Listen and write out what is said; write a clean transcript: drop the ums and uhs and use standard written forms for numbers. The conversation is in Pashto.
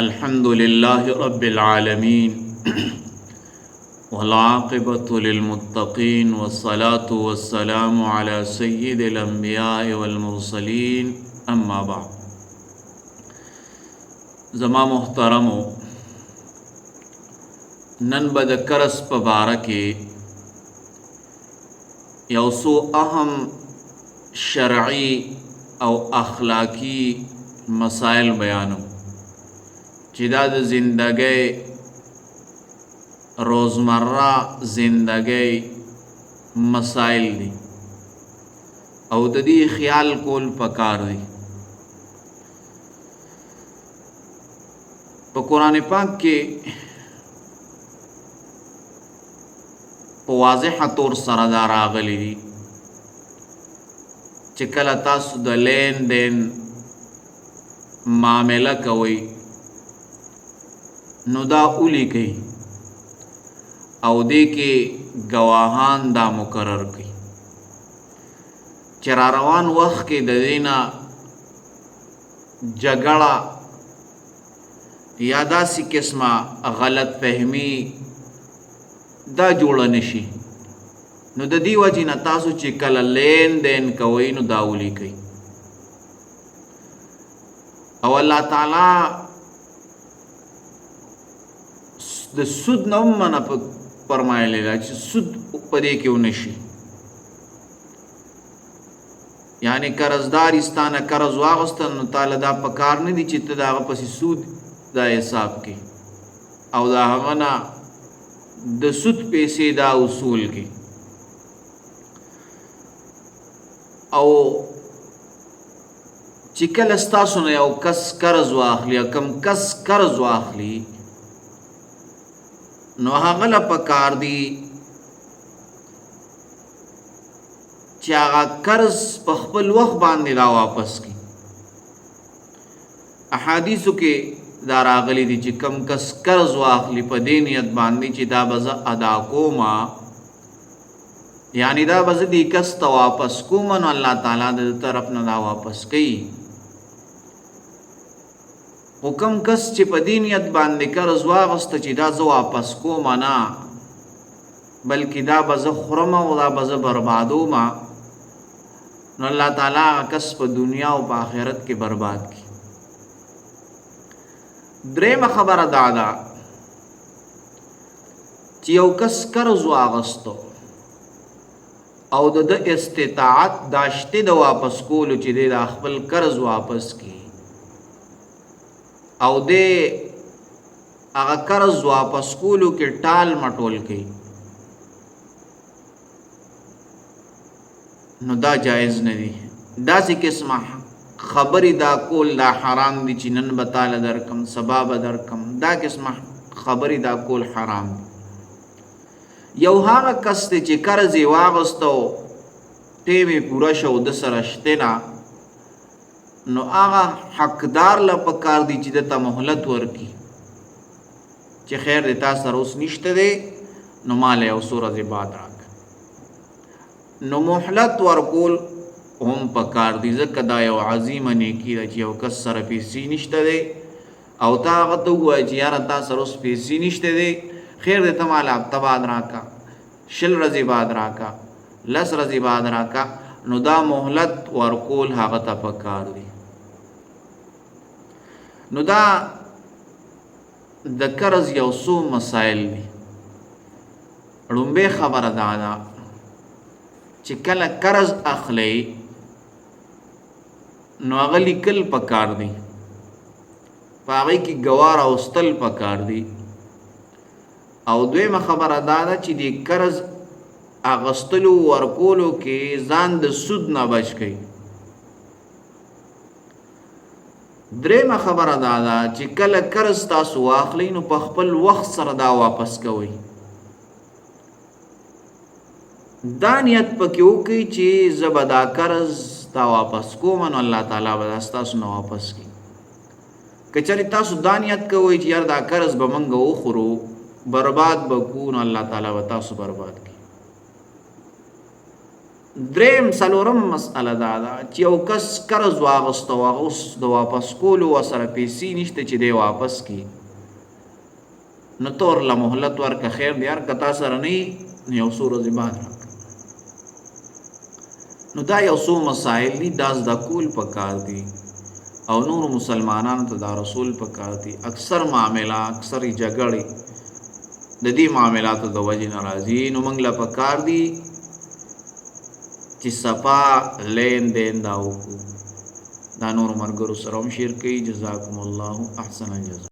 الحمد لله رب العالمين والعاقبة للمتقين والصلاة والسلام على سيد الأنبياء والمرسلين أما بعد. زما محترمو، نن به د کرس په باره کې یو څو اهم شرعي او اخلاقی مسائل بیانو چې دا د زندګۍ روزمره زندګۍ مسائل دي او د دې خیال کول پکار دی. په قرآن پاک کې په واضحه طور سره دا راغلی دي چې کله تاسو د لین دین معامله کوئ نو دا اولی کوي او دې کې گواهان دا مقرر کوي چې را روان وخت کې د دینه جګړه یا داسې قسمه غلط فهمی دا جوړه نشي. نو د دې وجې نه تاسو چې کله لین دین کوئ نو دا اولی کوي او الله تعالی د سود نه منع فرمایلی ده چې سود په دې کې ونشي. یعنی قرضدارستانه قرض واغستل نو تعالی دا په کار نه دي چې ته د هغه پسې سود دا حساب کې او د هغه نه د سود پیسې دا اصول کې او چې کله ستاسو نه یو کس قرض واخلي یا کم کس قرض واخلي نو هغه له پکار دی چې هغه قرض په خپل وخت باندې را واپس کړي. احادیثو کې دا راغلي دي چې کم کس قرض واخلي په دې نیت باندې چې دا به زه ادا کومه، یعنی دا به زه دې کس ته واپس کوم، نو الله تعالی د طرف نه دا واپس کوي. او کم کس چې په دې نیت باندې قرض واغسته چې دا زه واپس کوم نه بلکې دا به زه خورم او دا به زه بربادوم، نو الله تعالی هغه کس په دنیا او په آخرت کې برباد کړي. درېمه خبره دا ده چې یو کس قرض واغستو او د استطاعت داشته د واپس کولو چې د خپل قرض واپس کړي او د هغه قرض واپس کولو کې ټال مټول کوي، نو دا جایز نه دي. داسې قسمه خبرې دا کول دا حرام دي چې نن به تاله درکم سبا به درکم، دا قسمه خبرې دا کول حرام دي. یو هغه کس دی چې قرض یې واغستو ټیم یې پوره شو د سره شته نه، نو هغه حقدار له پکار دی چې دته مهلت ورکړي چې خیر د تا سره اوس نشته دی نو مال یو څو ورځې بعد راکړه. نو مهلت ورکول هم پکار دی، ځکه دا یو عظیمه نیکي ده چې یو کس سره پیسې نشته دی او تا هغه ته ووایې چې یاره تا سره اوس پیسې نشته دی، خیر دی ته مال هفته بعد راکړه، 20 ورځې بعد راکړه، 10 ورځې بعد راکړه. نو دا مهلت ورکول هغه ته پکار دی. نو دا د قرض یو څو مسائل دي. لومبه خبره دا ده چې کله قرض اخلي نو هغه لیکل پکار دی، په هغې کې ګواه راوستل پکار دی. او دویمه خبره دا ده چې د قرض اغستلو ورکولو کې ځان د سود نه بچ کړي. درېمه خبره دا ده چې کله قرض تاسو واخلئ نو په خپل وخت سره دا واپس کوئ. دا نیت پکې وکړئ چې زه به دا قرض تا واپس کوم، نو الله تعالی به دا ستاسو نه واپس کړي. که چېرې تاسو دا نیت کوئ چې یار دا قرض به موږ وخورو برباد به کو، نو الله تعالی به تاسو برباد کړي. دریم څلورم مسأله دا ده چې یو کس قرض واغسته او هغه اوس د واپس کولو ورسره پیسې نشته چې دی واپس کړي، نو ته ورله مهلت ورکړه، خیر دی یار که تا سره نه وي نو یو څو ورځې بعد راکړه. نو دا یو څو مسایل دي، دا زده کول پکار دي او نور مسلمانانو ته دا رسول پکار دي. اکثر معامله اکثر جګړې د دې معاملاتو د وجې نه راځي. نو موږ له پکار دي چې صفا لین دین دا وکړو، دا نور ملګرو سره هم شیر کوي. جزاکم الله احسن الجزا.